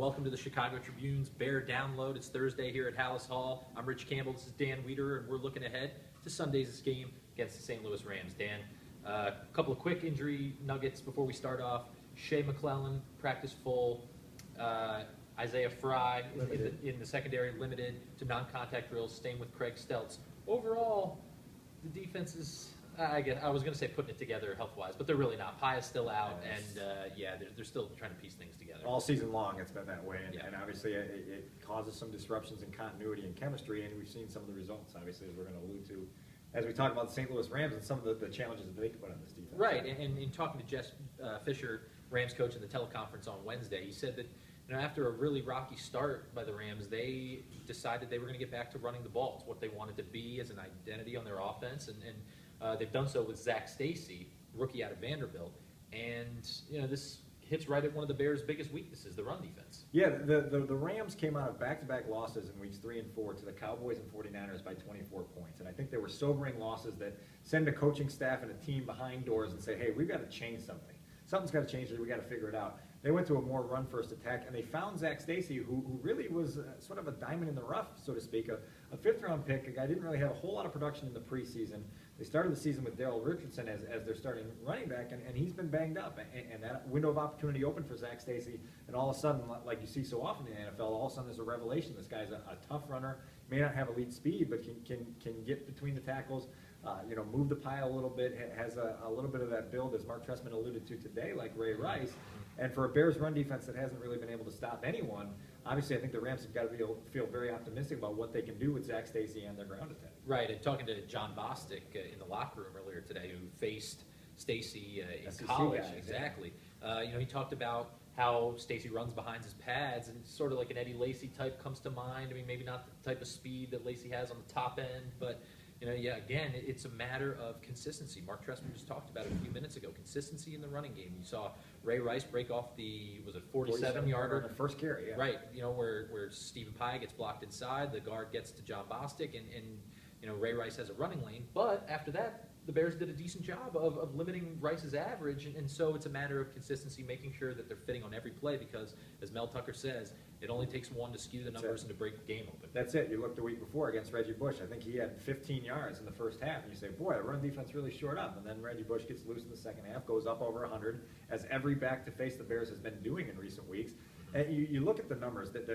welcome to the Chicago Tribune's Bear Download. It's Thursday here at Hallis Hall. I'm Rich Campbell. This is Dan Wiederer, and we're looking ahead to Sunday's game against the St. Louis Rams. Dan, a couple of quick injury nuggets before we start off. Shea McClellan, practice full. Isaiah Fry in the secondary, limited to non-contact drills, staying with Craig Steltz. Overall, the defense is, I was going to say putting it together health-wise, but they're really not. Paya's still out, and they're still trying to piece things together. All season long it's been that way, Yeah. and obviously it causes some disruptions in continuity and chemistry, and we've seen some of the results, obviously, as we're going to allude to as we talk about the St. Louis Rams and some of the challenges that they can put on this defense. Right, and in talking to Jess Fisher, Rams coach, in the teleconference on Wednesday, he said that after a really rocky start by the Rams, they decided they were going to get back to running the ball. It's what they wanted to be as an identity on their offense, and they've done so with Zach Stacy, rookie out of Vanderbilt. And this hits right at one of the Bears' biggest weaknesses, the run defense. Yeah, the Rams came out of back-to-back losses in weeks 3 and 4 to the Cowboys and 49ers by 24 points. And I think they were sobering losses that send a coaching staff and a team behind doors and say, hey, we've got to change something. Something's got to change here. We've got to figure it out. They went to a more run-first attack, and they found Zach Stacy, who really was sort of a diamond in the rough, so to speak, a fifth-round pick. A guy didn't really have a whole lot of production in the preseason. They started the season with Darrell Richardson as their starting running back, and he's been banged up. And that window of opportunity opened for Zach Stacy, and all of a sudden, like you see so often in the NFL, all of a sudden there's a revelation. This guy's a tough runner, may not have elite speed, but can get between the tackles, move the pile a little bit, has a little bit of that build, as Mark Trestman alluded to today, like Ray Rice. And for a Bears run defense that hasn't really been able to stop anyone, obviously I think the Rams have got to feel very optimistic about what they can do with Zach Stacy and their ground attack. Right, and talking to John Bostic in the locker room earlier today, who faced Stacy in SEC college, guys, exactly. He talked about how Stacy runs behind his pads, and it's sort of like an Eddie Lacy type comes to mind. I mean, maybe not the type of speed that Lacy has on the top end, but again, it's a matter of consistency. Mark Trestman just talked about it a few minutes ago. Consistency in the running game. You saw Ray Rice break off the 47-yarder on the first carry, yeah. Right, where Stephen Pye gets blocked inside, the guard gets to John Bostic, and Ray Rice has a running lane. But after that, the Bears did a decent job of limiting Rice's average, and so it's a matter of consistency, making sure that they're fitting on every play, because, as Mel Tucker says, it only takes one to skew the numbers and to break the game open. That's it. You looked the week before against Reggie Bush. I think he had 15 yards in the first half, and you say, boy, the run defense really shored up. And then Reggie Bush gets loose in the second half, goes up over 100, as every back-to-face the Bears has been doing in recent weeks. And you look at the numbers, that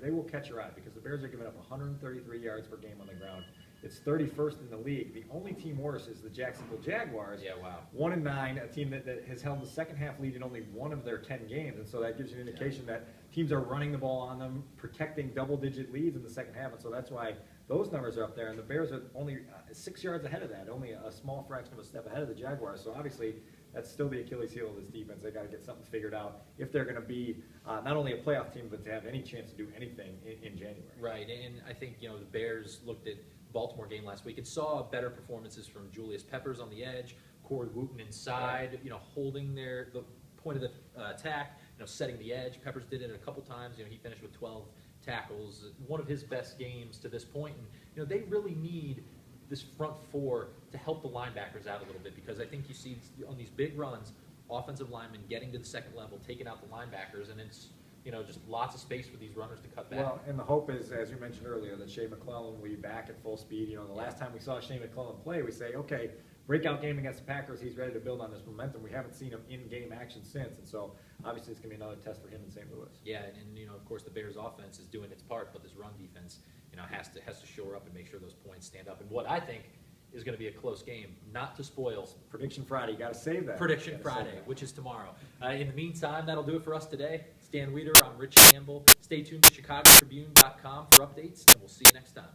they will catch your eye, because the Bears are giving up 133 yards per game on the ground. It's 31st in the league. The only team worse is the Jacksonville Jaguars. Yeah, wow. 1-9, a team that has held the second half lead in only one of their 10 games, and so that gives you an indication that teams are running the ball on them, protecting double-digit leads in the second half, and so that's why those numbers are up there. And the Bears are only 6 yards ahead of that, only a small fraction of a step ahead of the Jaguars. So obviously, that's still the Achilles heel of this defense. They got to get something figured out if they're going to be not only a playoff team, but to have any chance to do anything in January. Right, and I think the Bears looked at Baltimore game last week and saw better performances from Julius Peppers on the edge, Corey Wooten inside, holding the point of the attack, setting the edge. Peppers did it a couple times. He finished with 12 tackles, one of his best games to this point. And they really need this front four to help the linebackers out a little bit, because I think you see on these big runs, offensive linemen getting to the second level, taking out the linebackers, and it's just lots of space for these runners to cut back. Well, and the hope is, as you mentioned earlier, that Shea McClellan will be back at full speed. The last time we saw Shea McClellan play, we say, okay, breakout game against the Packers, he's ready to build on this momentum. We haven't seen him in game action since, and so obviously it's going to be another test for him in St. Louis. Yeah, and of course the Bears offense is doing its part, but this run defense, has to shore up and make sure those points stand up. And what I think is going to be a close game, not to spoil. Prediction Friday, you got to save that. Prediction Friday, which is tomorrow. In the meantime, that'll do it for us today. It's Dan Wiederer, I'm Rich Campbell. Stay tuned to ChicagoTribune.com for updates, and we'll see you next time.